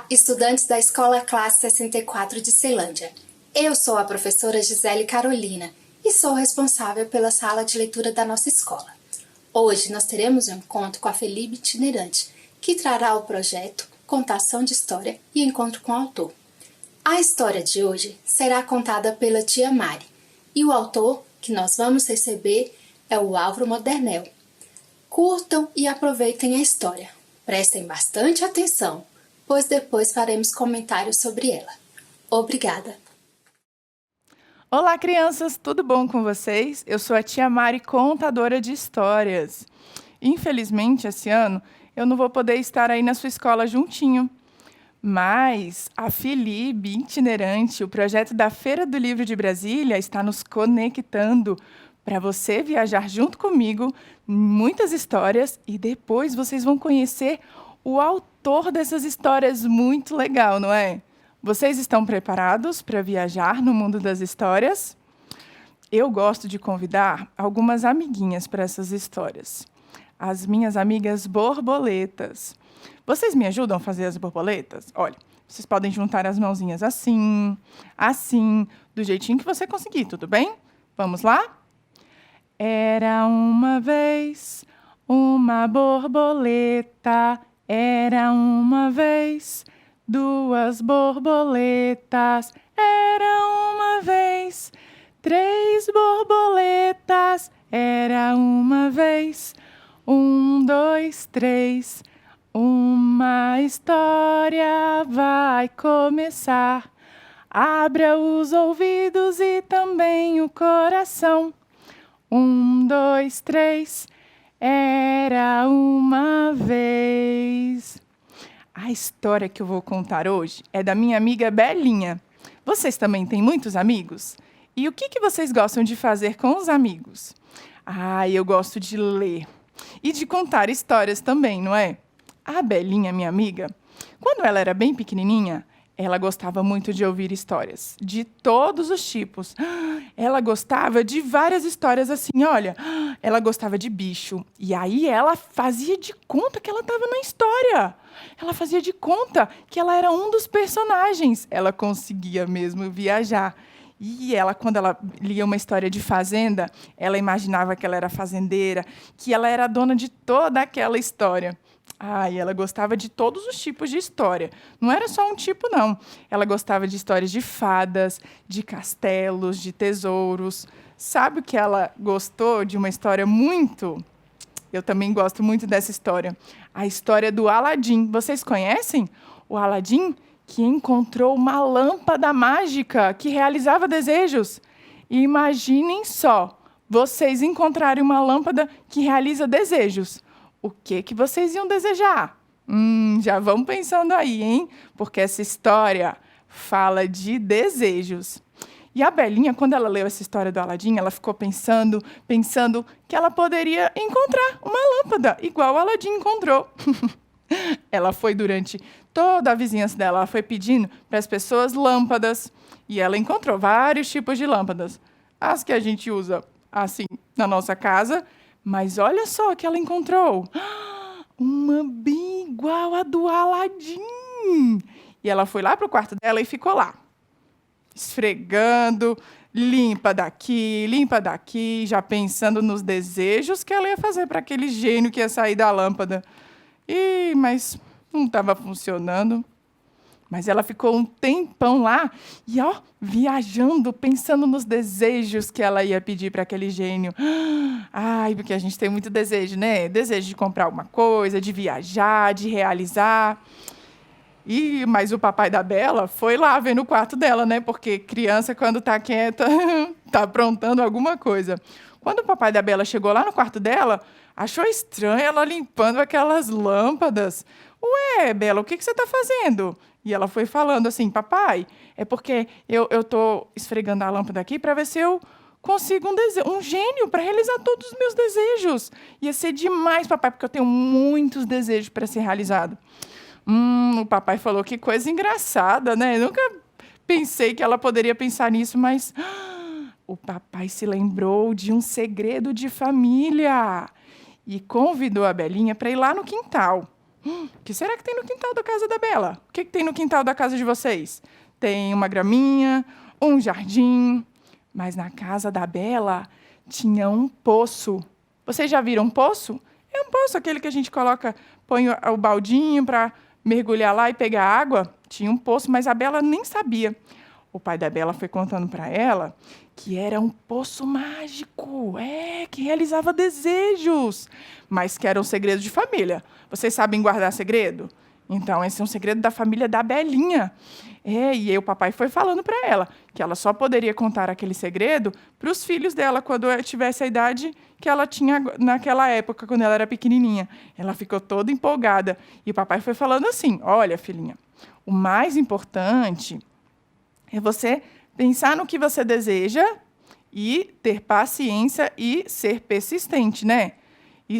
estudantes da Escola Classe 64 de Ceilândia. Eu sou a professora Gisele Carolina e sou responsável pela sala de leitura da nossa escola. Hoje nós teremos um encontro com a Felipe Itinerante, que trará o projeto Contação de História e Encontro com o Autor. A história de hoje será contada pela tia Mari e o autor que nós vamos receber é o Álvaro Modernel. Curtam e aproveitem a história. Prestem bastante atenção, pois depois faremos comentários sobre ela. Obrigada! Olá, crianças! Tudo bom com vocês? Eu sou a tia Mari, contadora de histórias. Infelizmente, esse ano, eu não vou poder estar aí na sua escola juntinho. Mas a Felipe Itinerante, o projeto da Feira do Livro de Brasília, está nos conectando para você viajar junto comigo em muitas histórias e depois vocês vão conhecer o autor dessas histórias. Muito legal, não é? Vocês estão preparados para viajar no mundo das histórias? Eu gosto de convidar algumas amiguinhas para essas histórias. As minhas amigas borboletas. Vocês me ajudam a fazer as borboletas? Olha, vocês podem juntar as mãozinhas assim, assim, do jeitinho que você conseguir, tudo bem? Vamos lá? Era uma vez uma borboleta, era uma vez duas borboletas, era uma vez três borboletas, era uma vez dois, três. Uma história vai começar. Abra os ouvidos e também o coração. Dois, três. Era uma vez. A história que eu vou contar hoje é da minha amiga Belinha. Vocês também têm muitos amigos? E o que vocês gostam de fazer com os amigos? Eu gosto de ler e de contar histórias também, não é? A Belinha, minha amiga, quando ela era bem pequenininha, ela gostava muito de ouvir histórias, de todos os tipos. Ela gostava de várias histórias assim, olha, ela gostava de bicho. E aí ela fazia de conta que ela estava na história. Ela fazia de conta que ela era um dos personagens. Ela conseguia mesmo viajar. E ela, quando ela lia uma história de fazenda, ela imaginava que ela era fazendeira, que ela era dona de toda aquela história. E ela gostava de todos os tipos de história. Não era só um tipo, não. Ela gostava de histórias de fadas, de castelos, de tesouros. Sabe o que ela gostou de uma história muito? Eu também gosto muito dessa história. A história do Aladim. Vocês conhecem? O Aladim que encontrou uma lâmpada mágica que realizava desejos. E imaginem só, vocês encontrarem uma lâmpada que realiza desejos. O que vocês iam desejar? Já vão pensando aí, hein? Porque essa história fala de desejos. E a Belinha, quando ela leu essa história do Aladim, ela ficou pensando que ela poderia encontrar uma lâmpada, igual o Aladim encontrou. Ela foi durante toda a vizinhança dela, ela foi pedindo para as pessoas lâmpadas. E ela encontrou vários tipos de lâmpadas. As que a gente usa, assim, na nossa casa. Mas olha só o que ela encontrou. Uma bem igual a do Aladim. E ela foi lá para o quarto dela e ficou lá, esfregando, limpa daqui, já pensando nos desejos que ela ia fazer para aquele gênio que ia sair da lâmpada. Mas não estava funcionando. Mas ela ficou um tempão lá e, viajando, pensando nos desejos que ela ia pedir para aquele gênio. Porque a gente tem muito desejo, né? Desejo de comprar alguma coisa, de viajar, de realizar. Mas o papai da Bela foi lá ver no quarto dela, né? Porque criança, quando tá quieta, tá aprontando alguma coisa. Quando o papai da Bela chegou lá no quarto dela, achou estranho ela limpando aquelas lâmpadas. Ué, Bela, o que você tá fazendo? E ela foi falando assim, papai, é porque eu tô esfregando a lâmpada aqui para ver se eu consigo um gênio para realizar todos os meus desejos. Ia ser demais, papai, porque eu tenho muitos desejos para ser realizado. O papai falou, que coisa engraçada, né? Eu nunca pensei que ela poderia pensar nisso, mas o papai se lembrou de um segredo de família e convidou a Belinha para ir lá no quintal. O que será que tem no quintal da casa da Bela? O que tem no quintal da casa de vocês? Tem uma graminha, um jardim, mas na casa da Bela tinha um poço. Vocês já viram um poço? É um poço, aquele que a gente coloca, põe o baldinho para mergulhar lá e pegar água. Tinha um poço, mas a Bela nem sabia. O pai da Bela foi contando para ela que era um poço mágico, que realizava desejos, mas que era um segredo de família. Vocês sabem guardar segredo? Então, esse é um segredo da família da Belinha. E aí o papai foi falando para ela que ela só poderia contar aquele segredo para os filhos dela quando ela tivesse a idade que ela tinha naquela época, quando ela era pequenininha. Ela ficou toda empolgada. E o papai foi falando assim, olha, filhinha, o mais importante é você pensar no que você deseja e ter paciência e ser persistente, né? E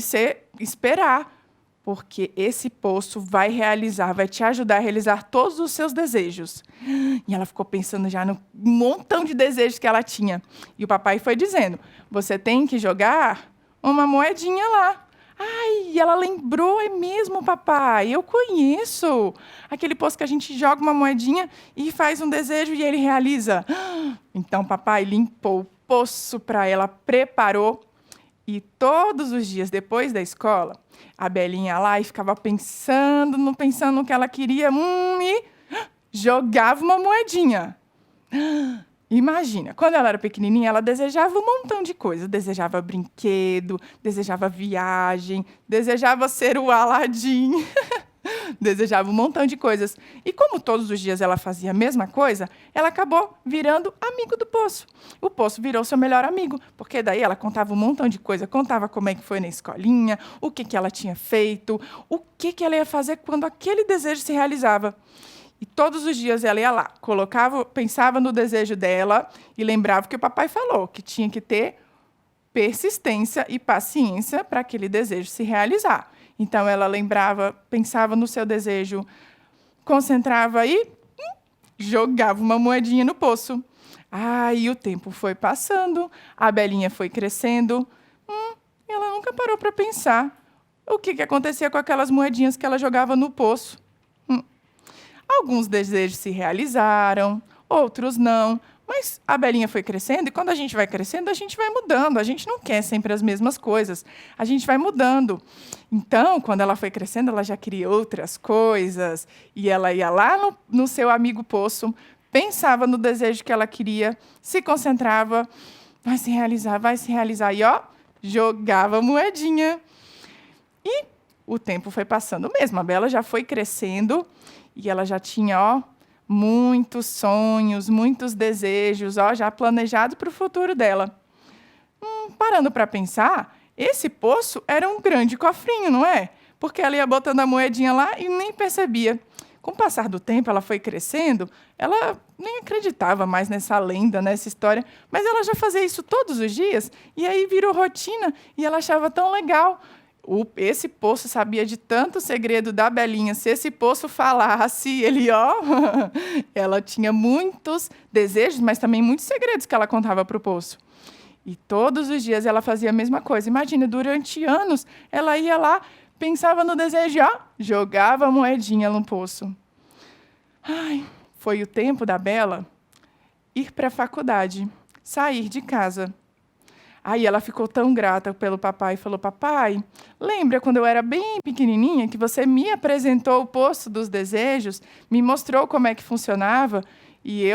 esperar, porque esse poço vai te ajudar a realizar todos os seus desejos. E ela ficou pensando já no montão de desejos que ela tinha. E o papai foi dizendo, você tem que jogar uma moedinha lá. Ai, e ela lembrou, é mesmo, papai, eu conheço. Aquele poço que a gente joga uma moedinha e faz um desejo e ele realiza. Então, papai limpou o poço para ela, preparou. E todos os dias depois da escola, a Belinha ia lá e ficava pensando no que ela queria e jogava uma moedinha. Imagina, quando ela era pequenininha, ela desejava um montão de coisas. Desejava brinquedo, desejava viagem, desejava ser o Aladim, desejava um montão de coisas. E como todos os dias ela fazia a mesma coisa, ela acabou virando amigo do poço. O poço virou seu melhor amigo, porque daí ela contava um montão de coisa, contava como é que foi na escolinha, o que ela tinha feito, o que ela ia fazer quando aquele desejo se realizava. E todos os dias ela ia lá, pensava no desejo dela e lembrava que o papai falou, que tinha que ter persistência e paciência para aquele desejo se realizar. Então ela pensava no seu desejo, concentrava e jogava uma moedinha no poço. E o tempo foi passando, a Belinha foi crescendo. Ela nunca parou para pensar o que acontecia com aquelas moedinhas que ela jogava no poço. Alguns desejos se realizaram, outros não. Mas a Belinha foi crescendo e quando a gente vai crescendo, a gente vai mudando. A gente não quer sempre as mesmas coisas. A gente vai mudando. Então, quando ela foi crescendo, ela já queria outras coisas. E ela ia lá no seu amigo poço, pensava no desejo que ela queria, se concentrava, vai se realizar. E, jogava moedinha. E o tempo foi passando mesmo. A Bela já foi crescendo e ela já tinha, muitos sonhos, muitos desejos, já planejados para o futuro dela. Parando para pensar, esse poço era um grande cofrinho, não é? Porque ela ia botando a moedinha lá e nem percebia. Com o passar do tempo, ela foi crescendo, ela nem acreditava mais nessa lenda, nessa história, mas ela já fazia isso todos os dias, e aí virou rotina, e ela achava tão legal. Esse poço sabia de tanto segredo da Belinha. Se esse poço falasse, ela tinha muitos desejos, mas também muitos segredos que ela contava para o poço. E todos os dias ela fazia a mesma coisa. Imagina, durante anos, ela ia lá, pensava no desejo, jogava a moedinha no poço. Foi o tempo da Bela ir para a faculdade, sair de casa. Aí ela ficou tão grata pelo papai e falou, papai, lembra quando eu era bem pequenininha que você me apresentou o poço dos desejos, me mostrou como é que funcionava e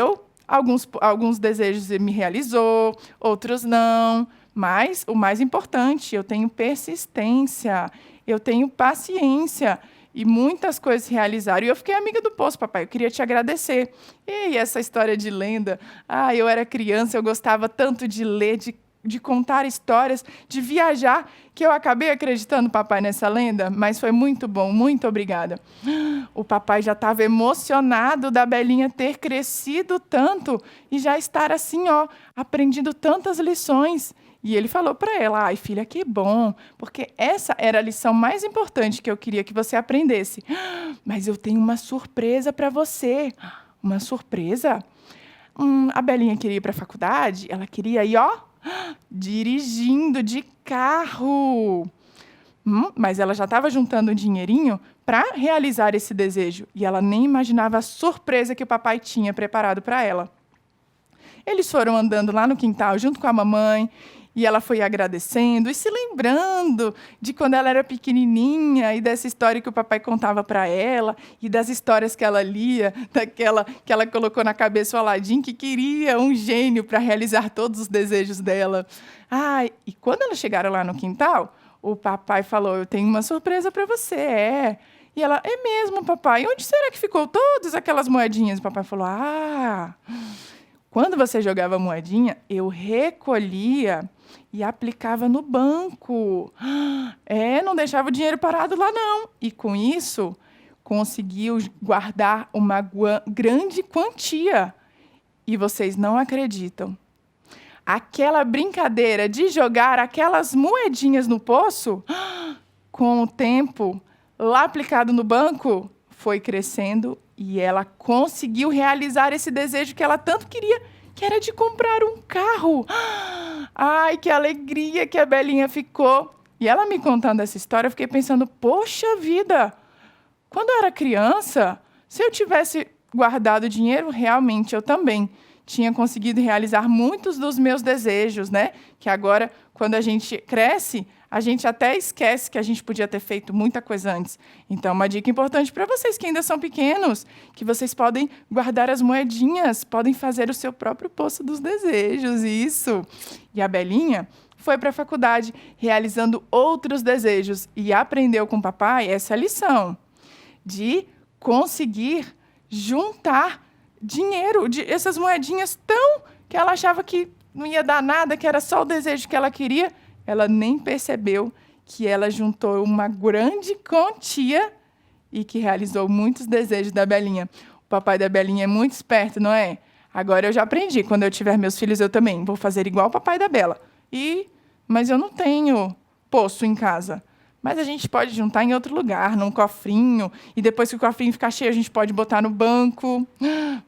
alguns desejos me realizou, outros não, mas o mais importante, eu tenho persistência, eu tenho paciência e muitas coisas se realizaram. E eu fiquei amiga do poço, papai, eu queria te agradecer. E essa história de lenda, eu era criança, eu gostava tanto de ler, de contar histórias, de viajar, que eu acabei acreditando, papai, nessa lenda, mas foi muito bom, muito obrigada. O papai já estava emocionado da Belinha ter crescido tanto e já estar assim, aprendido tantas lições. E ele falou para ela, filha, que bom, porque essa era a lição mais importante que eu queria que você aprendesse. Mas eu tenho uma surpresa para você. Uma surpresa? A Belinha queria ir para a faculdade, ela queria ir, dirigindo de carro. Mas ela já estava juntando um dinheirinho para realizar esse desejo. E ela nem imaginava a surpresa que o papai tinha preparado para ela. Eles foram andando lá no quintal junto com a mamãe. E ela foi agradecendo e se lembrando de quando ela era pequenininha e dessa história que o papai contava para ela e das histórias que ela lia, daquela que ela colocou na cabeça o Aladim, que queria um gênio para realizar todos os desejos dela. E quando elas chegaram lá no quintal, o papai falou: eu tenho uma surpresa para você, E ela: é mesmo, papai? Onde será que ficou todas aquelas moedinhas? O papai falou: quando você jogava moedinha, eu recolhia e aplicava no banco. Não deixava o dinheiro parado lá, não. E com isso, conseguiu guardar uma grande quantia. E vocês não acreditam. Aquela brincadeira de jogar aquelas moedinhas no poço, com o tempo lá aplicado no banco, foi crescendo e ela conseguiu realizar esse desejo que ela tanto queria, que era de comprar um carro. Ai, que alegria que a Belinha ficou. E ela me contando essa história, eu fiquei pensando, poxa vida, quando eu era criança, se eu tivesse guardado dinheiro, realmente eu também tinha conseguido realizar muitos dos meus desejos, né? Que agora, quando a gente cresce, a gente até esquece que a gente podia ter feito muita coisa antes. Então, uma dica importante para vocês que ainda são pequenos, que vocês podem guardar as moedinhas, podem fazer o seu próprio poço dos desejos, isso. E a Belinha foi para a faculdade realizando outros desejos e aprendeu com o papai essa lição de conseguir juntar dinheiro, essas moedinhas que ela achava que não ia dar nada, que era só o desejo que ela queria. Ela nem percebeu que ela juntou uma grande quantia e que realizou muitos desejos da Belinha. O papai da Belinha é muito esperto, não é? Agora eu já aprendi. Quando eu tiver meus filhos, eu também vou fazer igual o papai da Bela. Mas eu não tenho poço em casa. Mas a gente pode juntar em outro lugar, num cofrinho. E depois que o cofrinho ficar cheio, a gente pode botar no banco.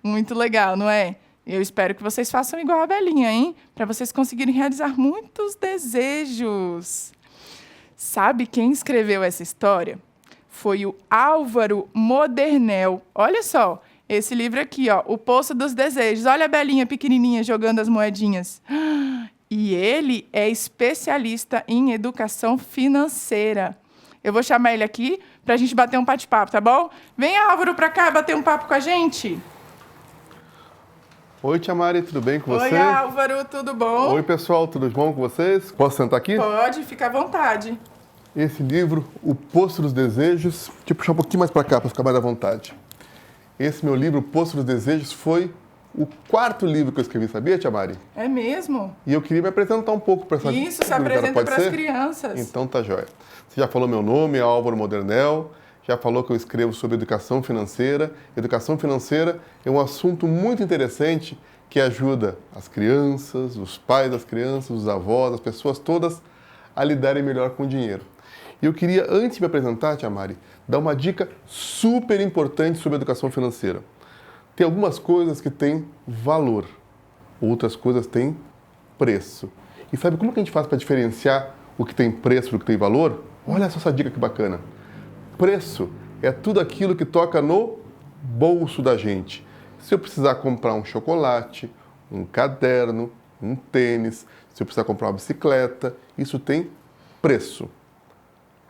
Muito legal, não é? Eu espero que vocês façam igual a Belinha, hein? Para vocês conseguirem realizar muitos desejos. Sabe quem escreveu essa história? Foi o Álvaro Modernel. Olha só, esse livro aqui, ó, O Poço dos Desejos. Olha a Belinha pequenininha jogando as moedinhas. E ele é especialista em educação financeira. Eu vou chamar ele aqui para a gente bater um bate-papo, tá bom? Vem, Álvaro, para cá bater um papo com a gente. Oi, Tia Mari, tudo bem com você? Oi, Álvaro, tudo bom? Oi, pessoal, tudo bom com vocês? Posso sentar aqui? Pode, fica à vontade. Esse livro, O Poço dos Desejos, deixa eu puxar um pouquinho mais para cá para ficar mais à vontade. Esse meu livro, O Poço dos Desejos, foi o 4º livro que eu escrevi, sabia, Tia Mari? É mesmo? E eu queria me apresentar um pouco para essa Isso, se apresenta para as crianças. Então tá jóia. Você já falou meu nome, é Álvaro Modernel, já falou que eu escrevo sobre educação financeira. Educação financeira é um assunto muito interessante que ajuda as crianças, os pais das crianças, os avós, as pessoas todas a lidarem melhor com o dinheiro. E eu queria, antes de me apresentar, Tia Mari, dar uma dica super importante sobre educação financeira. Tem algumas coisas que têm valor, outras coisas têm preço. E sabe como que a gente faz para diferenciar o que tem preço do que tem valor? Olha só essa dica que bacana. Preço é tudo aquilo que toca no bolso da gente. Se eu precisar comprar um chocolate, um caderno, um tênis, se eu precisar comprar uma bicicleta, isso tem preço.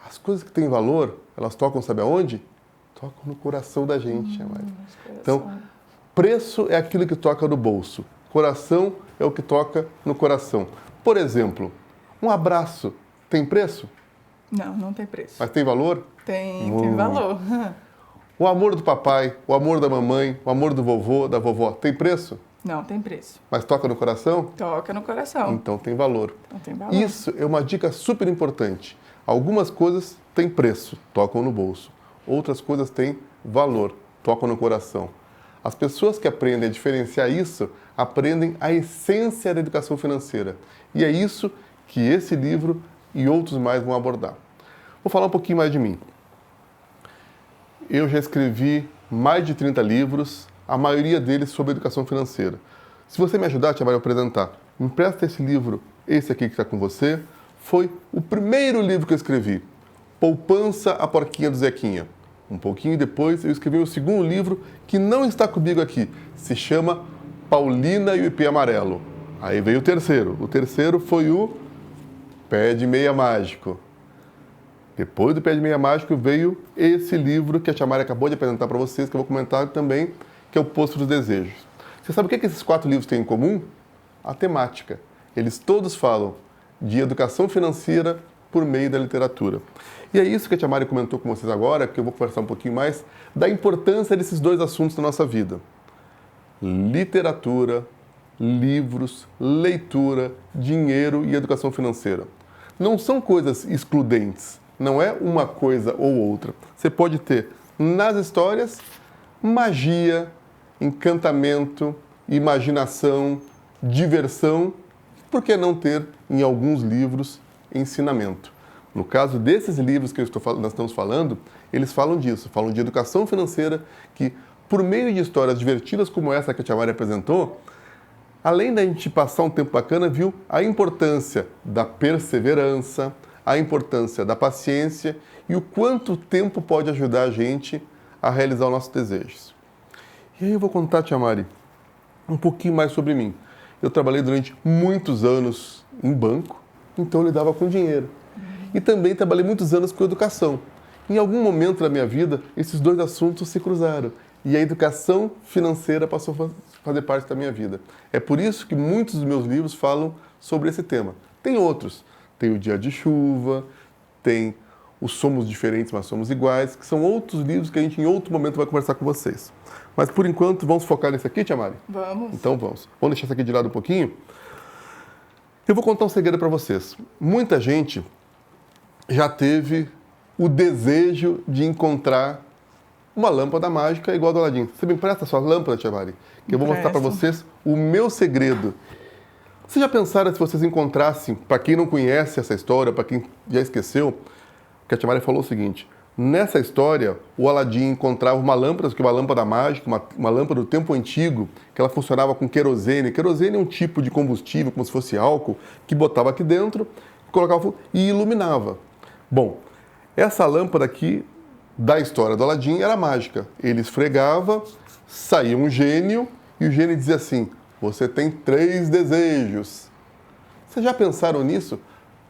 As coisas que têm valor, elas tocam, sabe aonde? Tocam no coração da gente, Mari. Então, preço é aquilo que toca no bolso. Coração é o que toca no coração. Por exemplo, um abraço tem preço? Não, não tem preço. Mas tem valor? Tem valor. O amor do papai, o amor da mamãe, o amor do vovô, da vovó, tem preço? Não, tem preço. Mas toca no coração? Toca no coração. Então tem valor. Então tem valor. Isso é uma dica super importante. Algumas coisas têm preço, tocam no bolso. Outras coisas têm valor, tocam no coração. As pessoas que aprendem a diferenciar isso, aprendem a essência da educação financeira. E é isso que esse livro e outros mais vão abordar. Vou falar um pouquinho mais de mim. Eu já escrevi mais de 30 livros, a maioria deles sobre educação financeira. Se você me ajudar, Tia Mari, a apresentar, me empresta esse livro, esse aqui que está com você. Foi o primeiro livro que eu escrevi. Poupança, a Porquinha do Zequinha. Um pouquinho depois, eu escrevi o segundo livro, que não está comigo aqui. Se chama Paulina e o Ipê Amarelo. Aí veio o terceiro. O terceiro foi o Pé de Meia Mágico. Depois do Pé de Meia Mágico veio esse livro que a Tia Mari acabou de apresentar para vocês, que eu vou comentar também, que é o Poço dos Desejos. Você sabe o que esses 4 livros têm em comum? A temática. Eles todos falam de educação financeira por meio da literatura. E é isso que a Tia Mari comentou com vocês agora, que eu vou conversar um pouquinho mais, da importância desses 2 assuntos na nossa vida. Literatura, livros, leitura, dinheiro e educação financeira. Não são coisas excludentes, não é uma coisa ou outra. Você pode ter nas histórias magia, encantamento, imaginação, diversão, por que não ter em alguns livros ensinamento? No caso desses livros que nós estamos falando, eles falam disso, falam de educação financeira, que por meio de histórias divertidas como essa que a Tia Mari apresentou, além da gente passar um tempo bacana, viu a importância da perseverança, a importância da paciência e o quanto o tempo pode ajudar a gente a realizar os nossos desejos. E aí eu vou contar, Tia Mari, um pouquinho mais sobre mim. Eu trabalhei durante muitos anos em banco, então eu lidava com dinheiro. E também trabalhei muitos anos com educação. Em algum momento da minha vida, esses 2 assuntos se cruzaram e a educação financeira passou a fazer parte da minha vida. É por isso que muitos dos meus livros falam sobre esse tema. Tem outros. Tem o Dia de Chuva, tem o Somos Diferentes, mas Somos Iguais, que são outros livros que a gente em outro momento vai conversar com vocês. Mas por enquanto, vamos focar nesse aqui, Tia Mari? Vamos. Então vamos. Vamos deixar isso aqui de lado um pouquinho. Eu vou contar um segredo para vocês. Muita gente já teve o desejo de encontrar uma lâmpada mágica igual a do Aladim. Você me empresta a sua lâmpada, Tia Mari? Que eu vou mostrar para vocês o meu segredo. Vocês já pensaram se vocês encontrassem, para quem não conhece essa história, para quem já esqueceu, que a Tia Mari falou o seguinte: nessa história, o Aladim encontrava uma lâmpada, que é uma lâmpada mágica, uma lâmpada do tempo antigo, que ela funcionava com querosene. Querosene é um tipo de combustível, como se fosse álcool, que botava aqui dentro, colocava fogo e iluminava. Bom, essa lâmpada aqui da história do Aladim era mágica. Ele esfregava, saía um gênio e o gênio dizia assim: você tem 3 desejos. Vocês já pensaram nisso?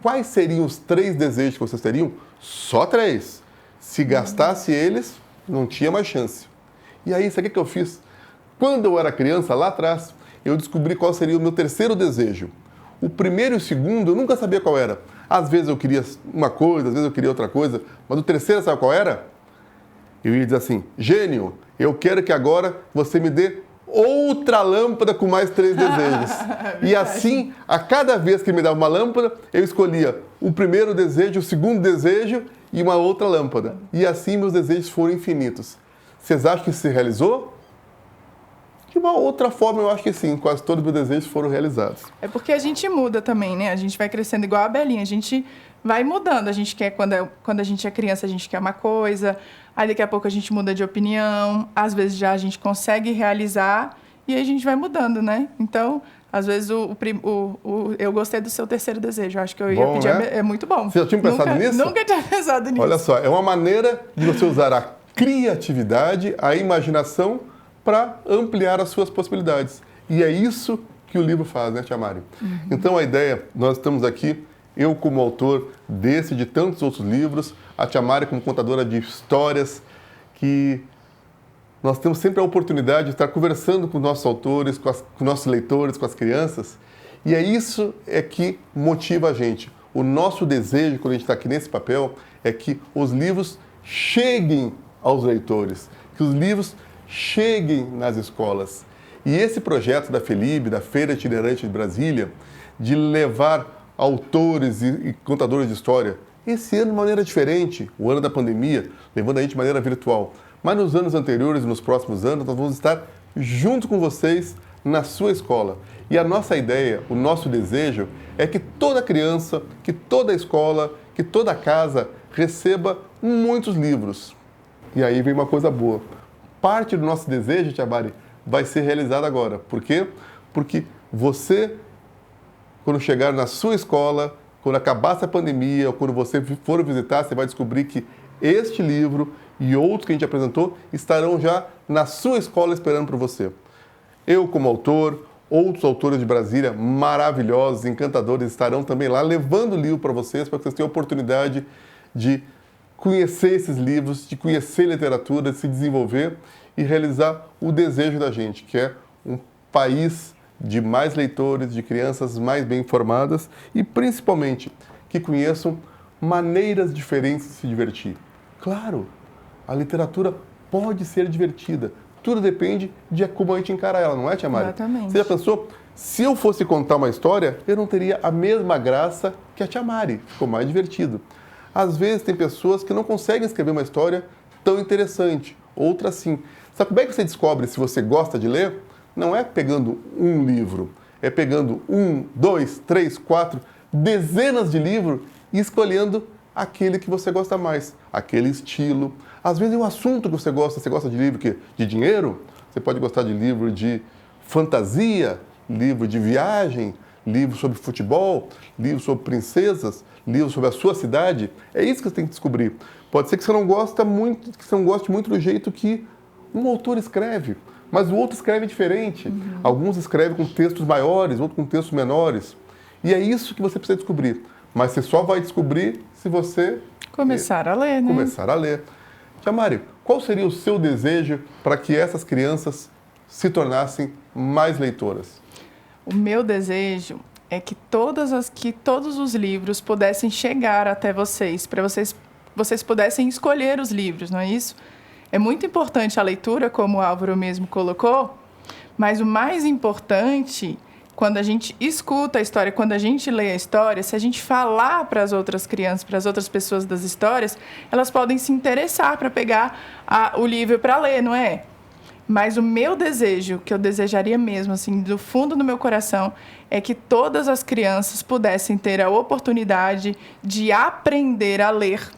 Quais seriam os 3 desejos que vocês teriam? Só 3. Se gastasse eles, não tinha mais chance. E aí, sabe o que eu fiz? Quando eu era criança, lá atrás, eu descobri qual seria o meu 3º desejo. O primeiro e o segundo, eu nunca sabia qual era. Às vezes eu queria uma coisa, às vezes eu queria outra coisa. Mas o terceiro, sabe qual era? Eu ia dizer assim: gênio, eu quero que agora você me dê outra lâmpada com mais 3 desejos. E assim, a cada vez que me dava uma lâmpada, eu escolhia o primeiro desejo, o segundo desejo e uma outra lâmpada. E assim meus desejos foram infinitos. Vocês acham que isso se realizou? De uma outra forma, eu acho que sim. Quase todos os meus desejos foram realizados. É porque a gente muda também, né? A gente vai crescendo igual a Belinha. A gente vai mudando. A gente quer, quando a gente é criança, a gente quer uma coisa. Aí daqui a pouco a gente muda de opinião. Às vezes já a gente consegue realizar e aí a gente vai mudando, né? Então, às vezes eu gostei do seu 3º desejo. Eu acho que eu ia pedir... Né? É muito bom. Você já tinha pensado nisso? Nunca tinha pensado nisso. Olha só, é uma maneira de você usar a criatividade, a imaginação para ampliar as suas possibilidades. E é isso que o livro faz, né, Tia Mari? Então a ideia, nós estamos aqui, eu como autor desse e de tantos outros livros, a Tia Mari como contadora de histórias, que nós temos sempre a oportunidade de estar conversando com os nossos autores, com os nossos leitores, com as crianças, e é isso que motiva a gente. O nosso desejo, quando a gente está aqui nesse papel, é que os livros cheguem aos leitores, que os livros cheguem nas escolas. E esse projeto da FELIB, da Feira Itinerante de Brasília, de levar autores e contadores de história, esse ano de maneira diferente, o ano da pandemia, levando a gente de maneira virtual. Mas nos anos anteriores e nos próximos anos, nós vamos estar junto com vocês na sua escola. E a nossa ideia, o nosso desejo, é que toda criança, que toda escola, que toda casa receba muitos livros. E aí vem uma coisa boa. Parte do nosso desejo, Tia Mari, vai ser realizada agora. Por quê? Porque você, quando chegar na sua escola, quando acabar essa pandemia, ou quando você for visitar, você vai descobrir que este livro e outros que a gente apresentou estarão já na sua escola esperando por você. Eu, como autor, outros autores de Brasília maravilhosos, encantadores, estarão também lá levando o livro para vocês tenham a oportunidade de conhecer esses livros, de conhecer literatura, de se desenvolver e realizar o desejo da gente, que é um país de mais leitores, de crianças mais bem informadas e, principalmente, que conheçam maneiras diferentes de se divertir. Claro, a literatura pode ser divertida. Tudo depende de como a gente encara ela, não é, Tia Mari? Exatamente. Você já pensou? Se eu fosse contar uma história, eu não teria a mesma graça que a Tia Mari. Ficou mais divertido. Às vezes tem pessoas que não conseguem escrever uma história tão interessante, outras sim. Sabe como é que você descobre se você gosta de ler? Não é pegando um livro, é pegando 1, 2, 3, 4, dezenas de livros e escolhendo aquele que você gosta mais, aquele estilo. Às vezes é um assunto que você gosta de livro de dinheiro, você pode gostar de livro de fantasia, livro de viagem, livro sobre futebol, livro sobre princesas, livro sobre a sua cidade. É isso que você tem que descobrir. Pode ser que você não goste muito do jeito que um autor escreve, mas o outro escreve diferente. Alguns escrevem com textos maiores, outros com textos menores. E é isso que você precisa descobrir. Mas você só vai descobrir se você Começar a ler, né? Começar a ler. Tia Mari, qual seria o seu desejo para que essas crianças se tornassem mais leitoras? O meu desejo é que todos os livros pudessem chegar até vocês, para vocês pudessem escolher os livros, não é isso? É muito importante a leitura, como o Álvaro mesmo colocou, mas o mais importante, quando a gente escuta a história, quando a gente lê a história, se a gente falar para as outras crianças, para as outras pessoas das histórias, elas podem se interessar para pegar o livro para ler, não é? Mas o meu desejo, que eu desejaria mesmo, assim, do fundo do meu coração, é que todas as crianças pudessem ter a oportunidade de aprender a ler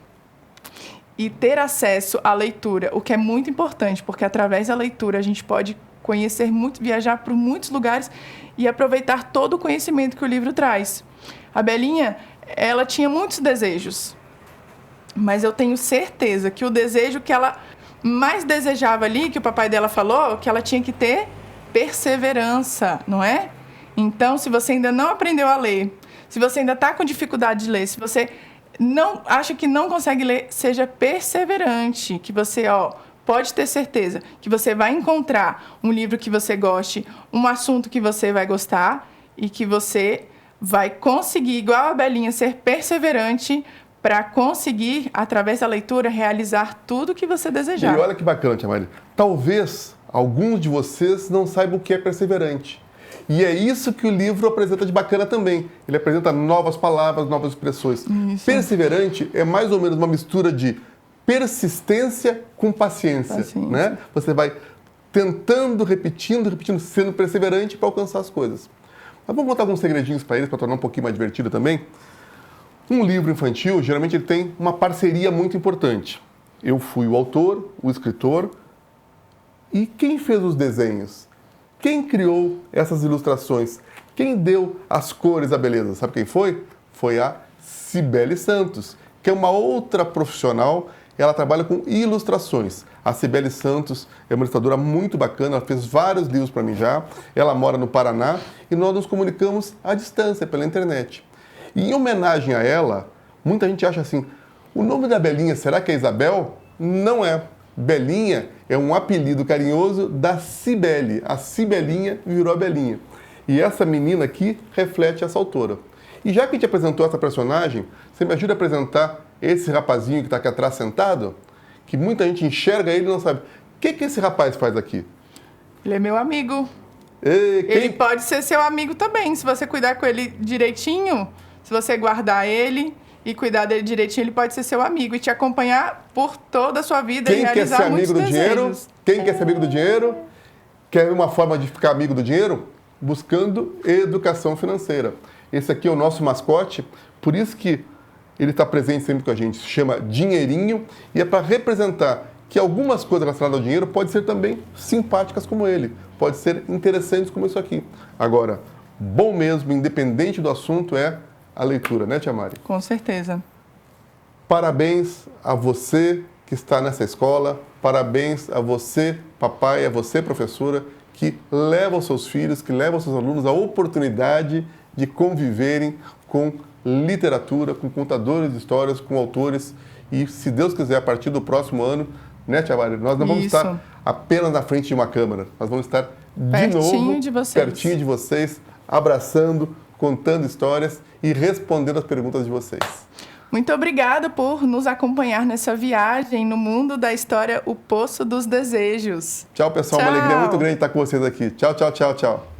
e ter acesso à leitura, o que é muito importante, porque através da leitura a gente pode conhecer muito, viajar por muitos lugares e aproveitar todo o conhecimento que o livro traz. A Belinha, ela tinha muitos desejos, mas eu tenho certeza que o desejo que ela mais desejava ali, que o papai dela falou, que ela tinha que ter perseverança, não é? Então, se você ainda não aprendeu a ler, se você ainda está com dificuldade de ler, se você não acha que não consegue ler, seja perseverante, que você, pode ter certeza que você vai encontrar um livro que você goste, um assunto que você vai gostar e que você vai conseguir, igual a Belinha, ser perseverante para conseguir, através da leitura, realizar tudo o que você desejar. E olha que bacana, Tia Mari. Talvez alguns de vocês não saibam o que é perseverante. E é isso que o livro apresenta de bacana também. Ele apresenta novas palavras, novas expressões. Isso. Perseverante é mais ou menos uma mistura de persistência com paciência. Né? Você vai tentando, repetindo, sendo perseverante para alcançar as coisas. Mas vamos contar alguns segredinhos para eles, para tornar um pouquinho mais divertido também? Um livro infantil, geralmente, ele tem uma parceria muito importante. Eu fui o autor, o escritor, e quem fez os desenhos? Quem criou essas ilustrações? Quem deu as cores, a beleza? Sabe quem foi? Foi a Cibele Santos, que é uma outra profissional. Ela trabalha com ilustrações. A Cibele Santos é uma ilustradora muito bacana, ela fez vários livros para mim já. Ela mora no Paraná e nós nos comunicamos à distância, pela internet. E em homenagem a ela, muita gente acha assim, o nome da Belinha, será que é Isabel? Não é. Belinha é um apelido carinhoso da Cibele. A Cibelinha virou a Belinha. E essa menina aqui reflete essa autora. E já que a gente apresentou essa personagem, você me ajuda a apresentar esse rapazinho que está aqui atrás sentado? Que muita gente enxerga ele e não sabe. O que esse rapaz faz aqui? Ele é meu amigo. Ele pode ser seu amigo também, se você cuidar com ele direitinho. Se você guardar ele e cuidar dele direitinho, ele pode ser seu amigo e te acompanhar por toda a sua vida e realizar muitos desejos. Quem quer ser amigo do dinheiro? Quer uma forma de ficar amigo do dinheiro? Buscando educação financeira. Esse aqui é o nosso mascote, por isso que ele está presente sempre com a gente. Se chama Dinheirinho e é para representar que algumas coisas relacionadas ao dinheiro podem ser também simpáticas como ele, podem ser interessantes como isso aqui. Agora, bom mesmo, independente do assunto, é a leitura, né, Tia Mari? Com certeza. Parabéns a você que está nessa escola, parabéns a você, papai, a você, professora, que leva os seus filhos, que leva os seus alunos a oportunidade de conviverem com literatura, com contadores de histórias, com autores. E, se Deus quiser, a partir do próximo ano, né, Tia Mari, nós não vamos estar apenas na frente de uma câmera, nós vamos estar de novo, pertinho de vocês, abraçando, contando histórias e respondendo as perguntas de vocês. Muito obrigada por nos acompanhar nessa viagem no mundo da história O Poço dos Desejos. Tchau, pessoal. Uma alegria muito grande estar com vocês aqui. Tchau, tchau, tchau, tchau.